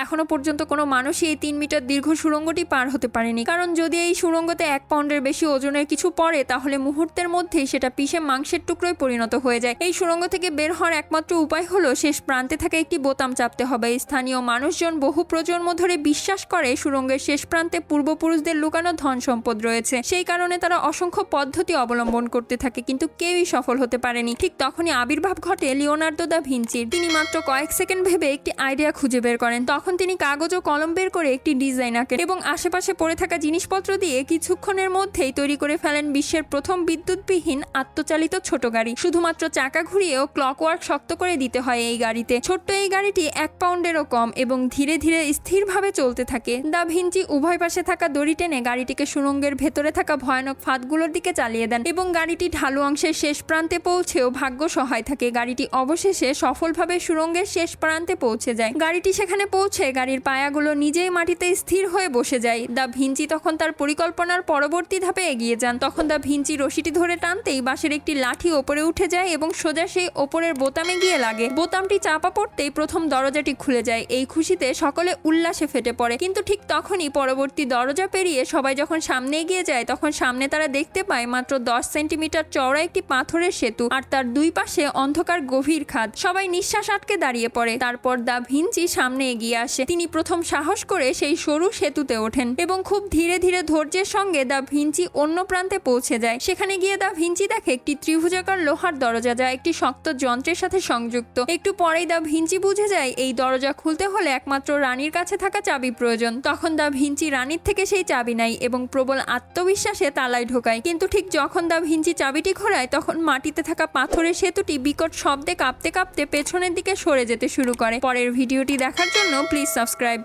এখনো পর্যন্ত কোনো মানুষই এই 3 মিটার দীর্ঘ সুড়ঙ্গটি পার হতে পারেনি, কারণ যদি এই সুড়ঙ্গতে 1 পাউন্ডের বেশি ওজনের কিছু পড়ে তাহলে মুহূর্তের মধ্যেই সেটা পিষে মাংসের টুকরোয় পরিণত হয়ে যায়। এই সুড়ঙ্গ থেকে বের হওয়ার একমাত্র উপায় হলো শেষ প্রান্তে থাকা একটি বোতাম চাপতে হবে। স্থানীয় মানুষজন বহু প্রজন্ম ধরে বিশ্বাস করে সুড়ঙ্গের শেষ প্রান্তে পূর্বপুরুষদের লুকানো ধন সম্পদ রয়েছে। সেই কারণে তারা অসংখ্য পদ্ধতি অবলম্বন করতে থাকে, কিন্তু কেউই সফল হতে পারেনি। ঠিক তখনই আবির্ভাব ঘটে লিওনার্দো দা ভিঞ্চির। তিনি মাত্র কয়েক সেকেন্ড ভেবে একটি আইডিয়া খুঁজে বের করেন। তখন তিনি কাগজ ও কলম বের করে একটি ডিজাইন আঁকেন এবং আশেপাশে পড়ে থাকা জিনিসপত্র দিয়ে কিছুক্ষণের মধ্যেই তৈরি করে ফেলেন বিশ্বের প্রথম বিদ্যুৎবিহীন আত্মচালিত ছোট গাড়ি। শুধুমাত্র চাকা ঘুরিয়ে ও ক্লকওয়ার্ক শক্ত করে দিতে হয় এই গাড়িতে। ছোট্ট এই গাড়িটি 1 পাউন্ডেরও কম এবং ধীরে ধীরে স্থিরভাবে চলতে থাকে। দা ভিঞ্চি উভয় পাশে থাকা দড়ি টেনে গাড়িটিকে সুড়ঙ্গের ভেতরে থাকা ভয়ানক ফাঁদগুলোর দিকে চালিয়ে দেন এবং গাড়িটি ঢালু অংশের শেষ প্রান্তে পৌঁছেও ভাগ্য সহায় থাকে। গাড়িটি অবশেষে সফলভাবে সুড়ঙ্গের শেষ প্রান্তে পৌঁছে যায়। গাড়িটি সেখানে পৌঁছে গাড়ির পায়াগুলো নিজেই মাটিতে স্থির হয়ে বসে যায়। দা ভিঞ্চি তখন তার পরিকল্পনার পরবর্তী ধাপে এগিয়ে যান। তখন দা ভিঞ্চি রশিটি ধরে টানতেই বাঁশের একটি লাঠি ওপরে উঠে যায় এবং সোজা সেই ওপরের বোতামে গিয়ে লাগে। বোতামটি চাপা পড়তেই প্রথম দরজাটি খুলে যায়। এই খুশিতে সকলে উল্লাসে ফেটে পড়ে, কিন্তু ঠিক তখনই পরবর্তী দরজা পেরিয়ে সবাই যখন সামনে এগিয়ে যায় তখন সামনে তারা দেখতে পায় মাত্র 10 সেন্টিমিটার চওড়া একটি পাথরের সেতু আর তার দুই পাশে অন্ধকার গভীর খাদ। সবাই নিঃশ্বাস আটকে দাঁড়িয়ে পড়ে। তারপর দা ভিঞ্চি সামনে এগিয়ে আসে। তিনি প্রথম সাহস করে সেই সরু সেতুতে ওঠেন এবং খুব ধীরে ধীরে ধৈর্যের সঙ্গে দা ভিঞ্চি অন্য প্রান্তে পৌঁছে যায়। সেখানে গিয়ে দা ভিঞ্চি দেখে একটি ত্রিভুজাকার লোহার দরজা, যা একটি শক্ত যন্ত্রের সাথে সংযুক্ত। একটু পরেই দা ভিঞ্চি বুঝে যায় এই দরজা খুলতে হলে একমাত্র রানীর কাছে থাকা চাবি প্রয়োজন। তখন দা ভিঞ্চি রানীর থেকে সেই চাবি নেয় এবং প্রবল আত্মবিশ্বাসে তালায় ঢোকায়। কিন্তু ঠিক যখন দা ভিঞ্চি চাবিটি ঘোরায় তখন মাটিতে থাকা পাথরের সেতুটি বিকট শব্দে কাঁপতে কাঁপতে পেছনের দিকে সরে যেতে শুরু করে। পরের ভিডিওটি দেখার জন্য প্লিজ সাবস্ক্রাইব।